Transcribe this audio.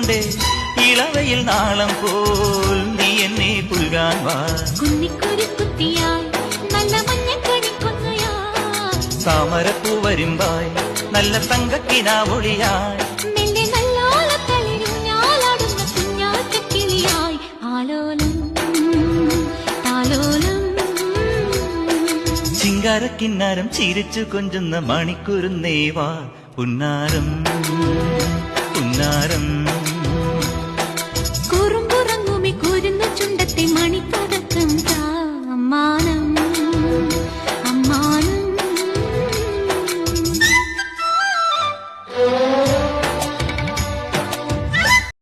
കൊണ്ടേ ഇളവയിൽ നാളം പോൽ നീ എന്നെ പുൽകാൻ വാ. കുന്നിക്കുരു കുത്തിയാൽ നല്ല മഞ്ഞക്കണിക്കൊന്നയാൽ താമരപ്പൂ വരുമ്പായി നല്ല തങ്കക്കിനാവൊളിയായി നിന്റെ നല്ലോല തളിരും ഞാലാടുന്ന കുഞ്ഞാറ്റക്കിളിയായി ആലോലം താലോലം ചിങ്കാരക്കിന്നാരം ചിരിച്ചു കൊഞ്ചുന്ന മണിക്കുരുന്നേവാ പുന്നാരം പുന്നാരം